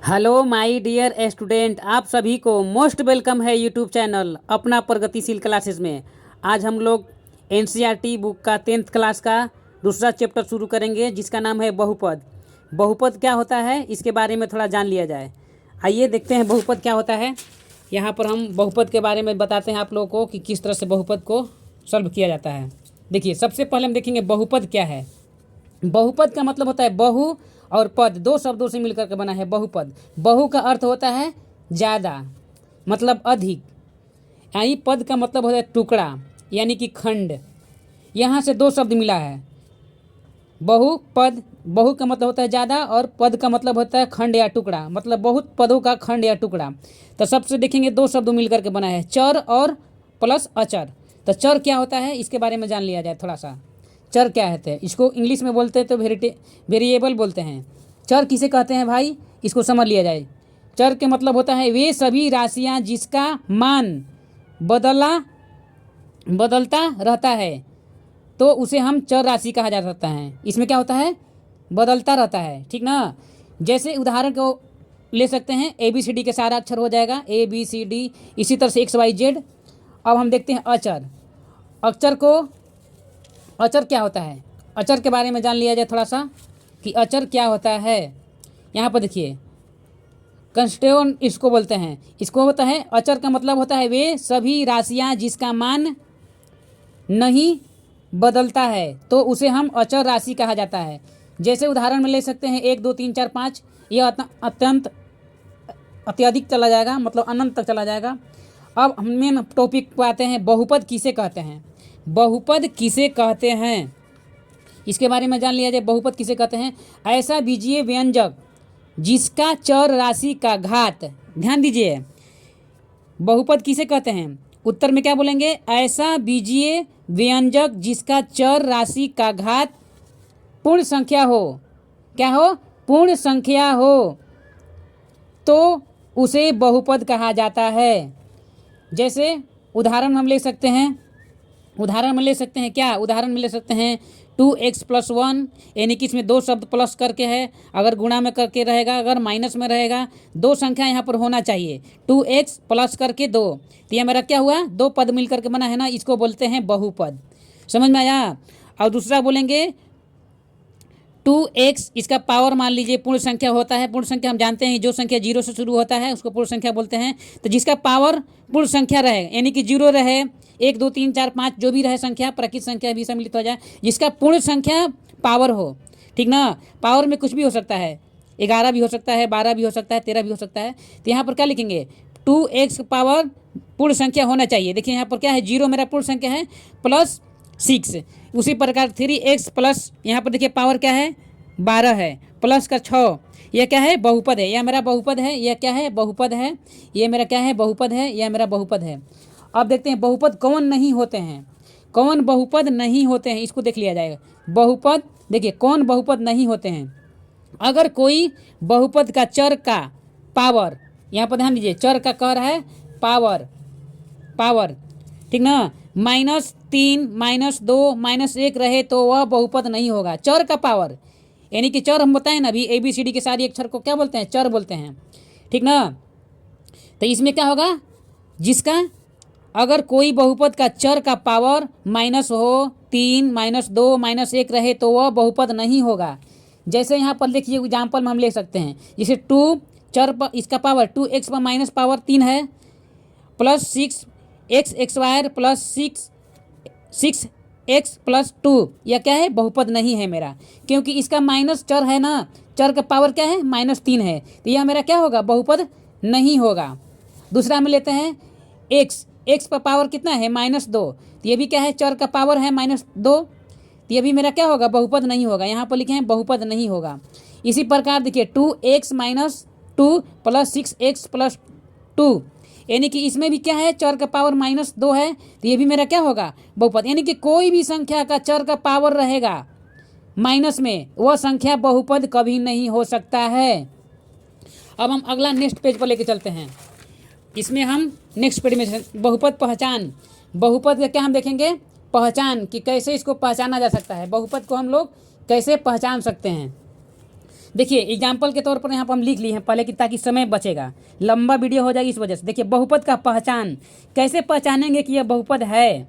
Hello my dear student, आप सभी को मोस्ट वेलकम है यूट्यूब चैनल अपना प्रगतिशील क्लासेस में। आज हम लोग एनसीईआरटी बुक का 10th क्लास का दूसरा चैप्टर शुरू करेंगे जिसका नाम है बहुपद। बहुपद क्या होता है इसके बारे में थोड़ा जान लिया जाए। आइए देखते हैं बहुपद क्या होता है। यहाँ पर हम बहुपद के बारे में बताते हैं आप लोगों को कि किस तरह से बहुपद को सॉल्व किया जाता है। देखिए, सबसे पहले हम देखेंगे बहुपद क्या है। बहुपद का मतलब होता है बहु और पद, दो शब्दों से मिलकर के बना है बहुपद। बहु का अर्थ होता है ज़्यादा, मतलब अधिक। यानी पद का मतलब होता है टुकड़ा, यानी कि खंड। यहाँ से दो शब्द मिला है, बहु पद। बहु का मतलब होता है ज़्यादा और पद का मतलब होता है खंड या टुकड़ा, मतलब बहुत पदों का खंड या टुकड़ा। तो सबसे देखेंगे दो शब्द मिलकर के बना है, चर और प्लस अचर। तो चर क्या होता है इसके बारे में जान लिया जाए थोड़ा सा। चर क्या होते हैं, इसको इंग्लिश में बोलते हैं तो वेरिएबल बोलते हैं। चर किसे कहते हैं भाई, इसको समझ लिया जाए। चर के मतलब होता है वे सभी राशियां जिसका मान बदलता रहता है, तो उसे हम चर राशि कहा जा सकता है। इसमें क्या होता है, बदलता रहता है, ठीक ना। जैसे उदाहरण को ले सकते हैं, ABCD के सारा अक्षर हो जाएगा ABCD, इसी तरह से XYZ। अब हम देखते हैं अचर। अचर क्या होता है, अचर के बारे में जान लिया जाए थोड़ा सा कि अचर क्या होता है। यहाँ पर देखिए, कंस्टेंट इसको बोलते हैं। इसको होता है, अचर का मतलब होता है वे सभी राशियाँ जिसका मान नहीं बदलता है, तो उसे हम अचर राशि कहा जाता है। जैसे उदाहरण में ले सकते हैं 1 2 3 4 5, यह अत्यधिक चला जाएगा, मतलब अनंत तक चला जाएगा। अब हम मेन टॉपिक पर आते हैं, बहुपद किसे कहते हैं। बहुपद किसे कहते हैं इसके बारे में जान लिया जाए। बहुपद किसे कहते हैं, ऐसा बीजीय व्यंजक जिसका चर राशि का घात, ध्यान दीजिए, बहुपद किसे कहते हैं। उत्तर में क्या बोलेंगे, ऐसा बीजीय व्यंजक जिसका चर राशि का घात पूर्ण संख्या हो। क्या हो, पूर्ण संख्या हो, तो उसे बहुपद कहा जाता है। जैसे उदाहरण हम ले सकते हैं, क्या उदाहरण में ले सकते हैं 2x + 1, यानी कि इसमें दो शब्द प्लस करके है, अगर गुणा में करके रहेगा, अगर माइनस में रहेगा, दो संख्या यहाँ पर होना चाहिए। 2x प्लस करके 2, तो यह मेरा क्या हुआ, दो पद मिल करके बना है ना, इसको बोलते हैं बहुपद। समझ में आया। और दूसरा बोलेंगे 2x, इसका पावर मान लीजिए पूर्ण संख्या होता है। पूर्ण संख्या हम जानते हैं जो संख्या 0 से शुरू होता है उसको पूर्ण संख्या बोलते हैं। तो जिसका पावर पूर्ण संख्या रहे, यानी कि 0 रहे, 1 2 3 4 5 जो भी रहे संख्या, प्राकृत संख्या भी सम्मिलित हो जाए, जिसका पूर्ण संख्या पावर हो, ठीक ना। पावर में कुछ भी हो सकता है, 11 भी हो सकता है, 12 भी हो सकता है, 13 भी हो सकता है। तो यहाँ पर क्या लिखेंगे, 2x पावर पूर्ण संख्या होना चाहिए। देखिए यहाँ पर क्या है, 0 मेरा पूर्ण संख्या है, प्लस 6। उसी प्रकार 3x प्लस, यहाँ पर देखिए पावर क्या है, 12 है, प्लस का 6, यह क्या है, बहुपद है। यह मेरा बहुपद है, यह क्या है, बहुपद है। यह मेरा क्या है, बहुपद है, यह मेरा बहुपद है। अब देखते हैं बहुपद कौन नहीं होते हैं, कौन बहुपद नहीं होते हैं, इसको देख लिया जाएगा। बहुपद देखिए कौन बहुपद नहीं होते हैं। अगर कोई बहुपद का चर का पावर, यहाँ पर ध्यान दीजिए, चर का कह रहा है पावर, ठीक ना, -3 -2 -1 रहे तो वह बहुपद नहीं होगा। चर का पावर, यानी कि चर हम बताएं ना अभी, ABCD के सारे अक्षर को क्या बोलते हैं, चर बोलते हैं, ठीक ना। तो इसमें क्या होगा, जिसका अगर कोई बहुपद का चर का पावर माइनस हो, 3 -2 -1 रहे तो वह बहुपद नहीं होगा। जैसे यहाँ पर देखिए एग्जाम्पल में हम ले सकते हैं, जैसे 2 चर पर इसका पावर 2x पर माइनस पावर 3 है, प्लस 6x² प्लस 6x + 2, यह क्या है, बहुपद नहीं है मेरा, क्योंकि इसका माइनस चर है ना, चर का पावर क्या है, -3 है, तो यह मेरा क्या होगा, बहुपद नहीं होगा। दूसरा में लेते हैं x पर पावर कितना है, -2, तो ये भी क्या है, चर का पावर है -2, तो ये भी मेरा क्या होगा, बहुपद नहीं होगा। यहाँ पर लिखे हैं बहुपद नहीं होगा। इसी प्रकार देखिए 2x - 2 प्लस 6x + 2, यानी कि इसमें भी क्या है, चर का पावर -2 है, तो ये भी मेरा क्या होगा, बहुपद। यानी कि कोई भी संख्या का चर का पावर रहेगा माइनस में, वह संख्या बहुपद कभी नहीं हो सकता है। अब हम अगला नेक्स्ट पेज पर लेके चलते हैं। इसमें हम नेक्स्ट पेज में बहुपद पहचान, बहुपद का क्या हम देखेंगे, पहचान, कि कैसे इसको पहचाना जा सकता है, बहुपद को हम लोग कैसे पहचान सकते हैं। देखिए एग्जाम्पल के तौर पर यहाँ पर हम लिख लिए हैं पहले कि ताकि समय बचेगा, लंबा वीडियो हो जाएगी इस वजह से। देखिए बहुपद का पहचान कैसे पहचानेंगे कि यह बहुपद है।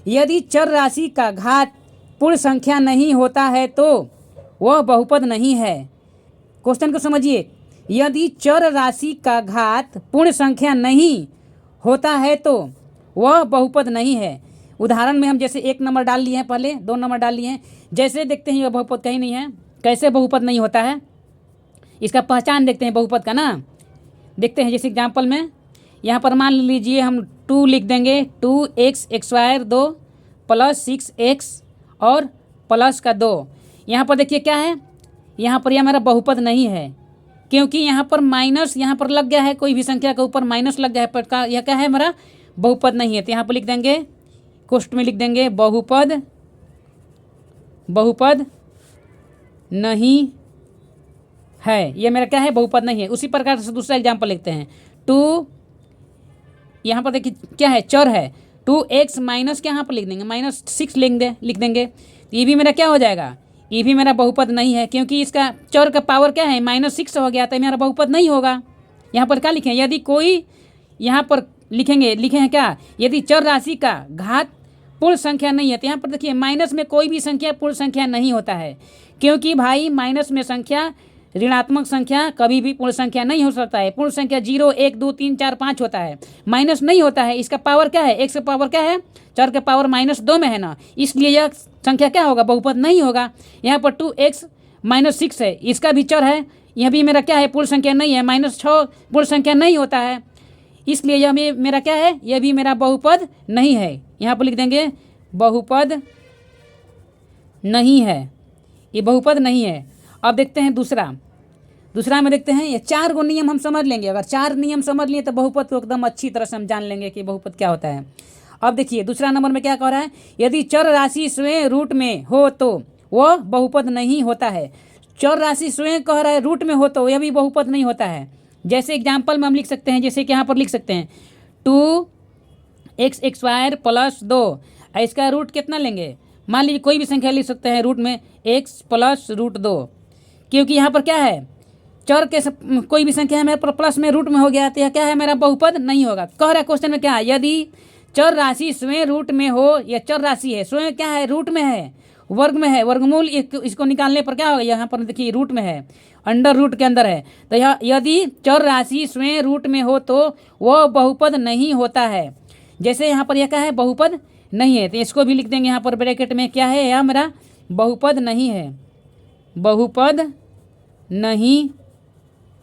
यदि चर राशि का घात पूर्ण संख्या नहीं होता है तो वह बहुपद नहीं है। क्वेश्चन को समझिए, यदि चर राशि का घात पूर्ण संख्या नहीं होता है तो वह बहुपद नहीं है। उदाहरण में हम जैसे 1 नंबर डाल लिए हैं, पहले 2 नंबर डाल लिए हैं, जैसे देखते हैं यह बहुपद कहीं नहीं है। कैसे बहुपद नहीं होता है इसका पहचान देखते हैं बहुपद का ना। देखते हैं जैसे एग्जाम्पल में यहाँ पर मान लीजिए हम 2 लिख देंगे, 2x x² 2 प्लस 6x और प्लस का 2। यहाँ पर देखिए क्या है, यहाँ पर यह हमारा बहुपद नहीं है क्योंकि यहाँ पर माइनस यहाँ पर लग गया है, कोई भी संख्या के ऊपर माइनस लग गया है, पर यह क्या है हमारा बहुपद नहीं है। तो यहाँ पर लिख देंगे, कोष्ठ में लिख देंगे बहुपद नहीं है, ये मेरा क्या है बहुपद नहीं है। उसी प्रकार से दूसरा एग्जाम्पल लिखते हैं, 2 यहाँ पर देखिए क्या है चर है, 2x माइनस क्या यहाँ पर लिख देंगे -6 लिख देंगे। तो ये भी मेरा क्या हो जाएगा, ये भी मेरा बहुपद नहीं है क्योंकि इसका चर का पावर क्या है -6 हो गया, तो मेरा बहुपद नहीं होगा। यहाँ पर क्या लिखें, यदि कोई यहाँ पर लिखे हैं क्या, यदि चर राशि का घात पूर्ण संख्या नहीं है। तो यहाँ पर देखिए माइनस में कोई भी संख्या पूर्ण संख्या नहीं होता है क्योंकि भाई माइनस में संख्या ऋणात्मक संख्या कभी भी पूर्ण संख्या नहीं हो सकता है। पूर्ण संख्या 0 1 2 3 4 5 होता है, माइनस नहीं होता है। इसका पावर क्या है, x का पावर क्या है, चर का पावर -2 में है ना, इसलिए यह संख्या क्या होगा बहुपद नहीं होगा। यहाँ पर 2x -6 है, इसका भी चर है, यह भी मेरा क्या है पूर्ण संख्या नहीं है, -6 पूर्ण संख्या नहीं होता है, इसलिए यह मेरा क्या है, यह भी मेरा बहुपद नहीं है। यहाँ पर लिख देंगे बहुपद नहीं है, ये बहुपद नहीं है। अब देखते हैं दूसरा में देखते हैं, ये 4 गो नियम हम समझ लेंगे। अगर 4 नियम समझ लिए तो बहुपद को एकदम अच्छी तरह से हम जान लेंगे कि बहुपद क्या होता है। अब देखिए दूसरा नंबर में क्या कह रहा है, यदि चर राशि स्वयं रूट में हो तो वह बहुपद नहीं होता है। चर राशि स्वयं कह रहा है रूट में हो तो यह भी बहुपद नहीं होता है। जैसे एग्जाम्पल में हम लिख सकते हैं, जैसे कि यहाँ पर लिख सकते हैं 2x x² प्लस 2, इसका रूट कितना लेंगे, मान लीजिए कोई भी संख्या लिख सकते हैं रूट में x प्लस √2, क्योंकि यहाँ पर क्या है चर के कोई भी संख्या है मेरे प्लस में रूट में हो गया, तो यह क्या है मेरा बहुपद नहीं होगा। कह रहा है क्वेश्चन में क्या है, यदि चर राशि स्वयं रूट में हो, यह चर राशि है स्वयं क्या है रूट में है, वर्ग में है, वर्गमूल इसको निकालने पर क्या होगा, यहाँ पर देखिए रूट में है, अंडर रूट के अंदर है। तो यह यदि चर राशि स्वयं रूट में हो तो वह बहुपद नहीं होता है। जैसे यहाँ पर यह क्या है बहुपद नहीं है, तो इसको भी लिख देंगे यहाँ पर ब्रैकेट में क्या है, यह मेरा बहुपद नहीं है, बहुपद नहीं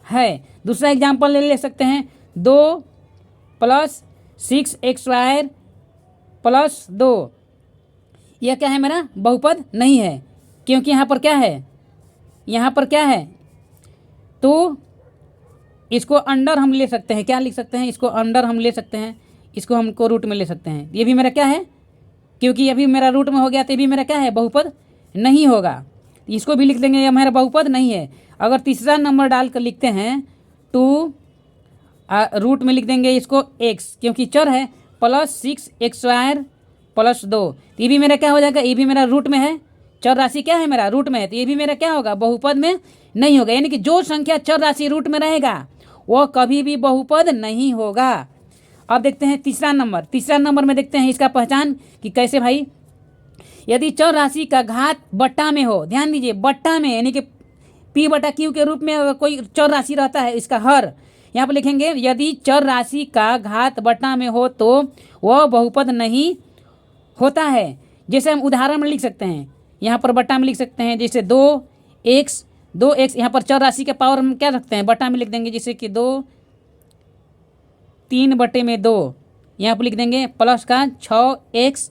है। दूसरा एग्जाम्पल ले सकते हैं, 2 + 6x² + 2, यह क्या है मेरा बहुपद नहीं है क्योंकि यहाँ पर क्या है, यहाँ पर क्या है, तो इसको अंडर हम ले सकते हैं, क्या लिख सकते हैं, इसको अंडर हम ले सकते हैं, इसको हमको रूट में ले सकते हैं। ये भी मेरा क्या है, क्योंकि अभी मेरा रूट में हो गया तो ये भी मेरा क्या है बहुपद नहीं होगा, इसको भी लिख देंगे, यह मेरा बहुपद नहीं है। अगर तीसरा नंबर डाल कर लिखते हैं 2 रूट में लिख देंगे इसको x, क्योंकि चर है, प्लस 6x² + 2, ये भी मेरा क्या हो जाएगा, ये भी मेरा रूट में है, चर राशि क्या है मेरा रूट में है, तो ये भी मेरा क्या होगा बहुपद में नहीं होगा। यानी कि जो संख्या चर राशि रूट में रहेगा वह कभी भी बहुपद नहीं होगा। अब देखते हैं तीसरा नंबर में देखते हैं इसका पहचान कि कैसे भाई, यदि चर राशि का घात बट्टा में हो, ध्यान दीजिए बट्टा में, यानी कि p/q के रूप में अगर कोई चर राशि रहता है इसका हर, यहाँ पर लिखेंगे यदि चर राशि का घात बट्टा में हो तो वह बहुपद नहीं होता है। जैसे हम उदाहरण में लिख सकते हैं, यहाँ पर बट्टा में लिख सकते हैं, जैसे 2x यहाँ पर चर राशि के पावर हम क्या रखते हैं बट्टा में लिख देंगे, जैसे कि 2 3/2, यहाँ पर लिख देंगे प्लस का 6x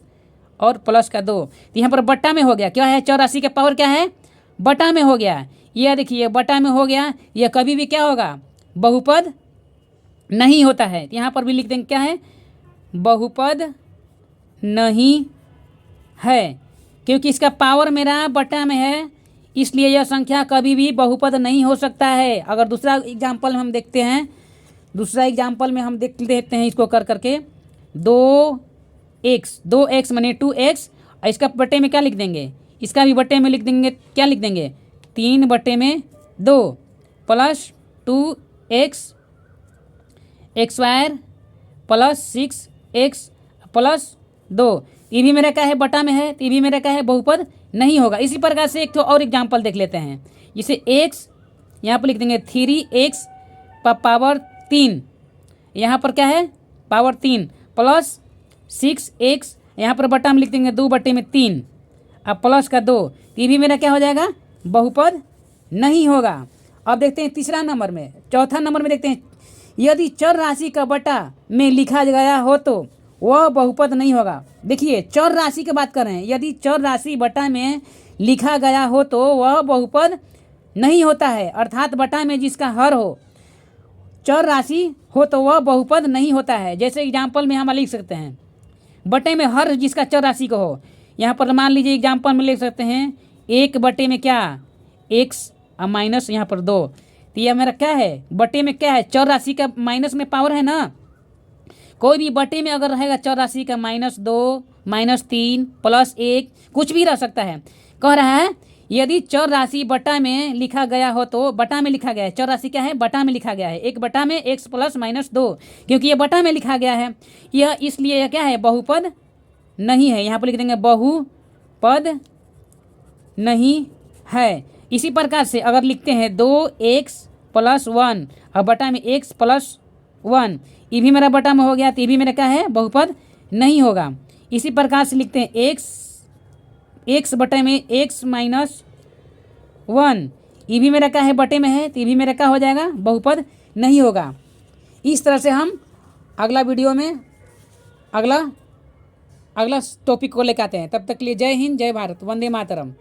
और प्लस का 2, तो यहाँ पर बट्टा में हो गया, क्या है चर राशि का पावर क्या है बट्टा में हो गया। यह देखिए बट्टा में हो गया, यह कभी भी क्या होगा बहुपद नहीं होता है। यहाँ पर भी लिख देंगे क्या है बहुपद नहीं है, क्योंकि इसका पावर मेरा बट्टा में है, इसलिए यह संख्या कभी भी बहुपद नहीं हो सकता है। अगर दूसरा एग्जाम्पल हम देखते हैं, दूसरा एग्जाम्पल में हम देख लेते हैं इसको कर करके, 2x माने 2x, इसका बट्टे में क्या लिख देंगे, इसका भी बट्टे में लिख देंगे, क्या लिख देंगे 3/2, 2 plus 2x x square plus 6x plus 2। ये भी मेरा क्या है, बटा में है, तो ये भी मेरा क्या है, बहुपद नहीं होगा। इसी प्रकार से एक तो और एग्जाम्पल देख लेते हैं। जिसे x यहाँ पर लिख देंगे 3x पावर 3, यहाँ पर क्या है पावर 3 प्लस 6x यहाँ पर बटा में लिख देंगे 2/3 अब प्लस का 2। ये भी मेरा क्या हो जाएगा, बहुपद नहीं होगा। अब देखते हैं तीसरा नंबर में, चौथा नंबर में देखते हैं, यदि चर राशि का बटा में लिखा गया हो तो वह बहुपद नहीं होगा। देखिए चर राशि की बात कर रहे हैं, यदि चर राशि बटा में लिखा गया हो तो वह बहुपद नहीं होता है, अर्थात बटा में जिसका हर हो चर राशि हो तो वह बहुपद नहीं होता है। जैसे एग्जाम्पल में हम लिख सकते हैं, बटे में हर जिसका चर राशि का हो, यहाँ पर मान लीजिए एग्जाम्पल में लिख सकते हैं 1/में क्या x और माइनस यहाँ पर 2। तो यह मेरा क्या है, बटे में क्या है, चर राशि का माइनस में पावर है ना। कोई भी बटे में अगर रहेगा चर राशि का -2 -3 +1 कुछ भी रह सकता है। कह रहा है यदि चर राशि बटा में लिखा गया हो तो, बटा में लिखा गया है, चर राशि क्या है, बटा में लिखा गया है, 1/में x प्लस -2, क्योंकि ये बटा में लिखा गया है यह, इसलिए यह क्या है, बहुपद नहीं है। यहाँ पर लिख देंगे बहुपद नहीं है। इसी प्रकार से अगर लिखते हैं 2x + 1 और बटा में x + 1, ये भी मेरा बटा में हो गया, तो ये भी मेरा क्या है, बहुपद नहीं होगा। इसी प्रकार से लिखते हैं x बटे में x - 1, ये भी मेरा क्या है, बटे में है, तो ये भी मेरा क्या हो जाएगा, बहुपद नहीं होगा। इस तरह से हम अगला वीडियो में अगला टॉपिक को लेकर आते हैं। तब तक के लिए जय हिंद, जय भारत, वंदे मातरम।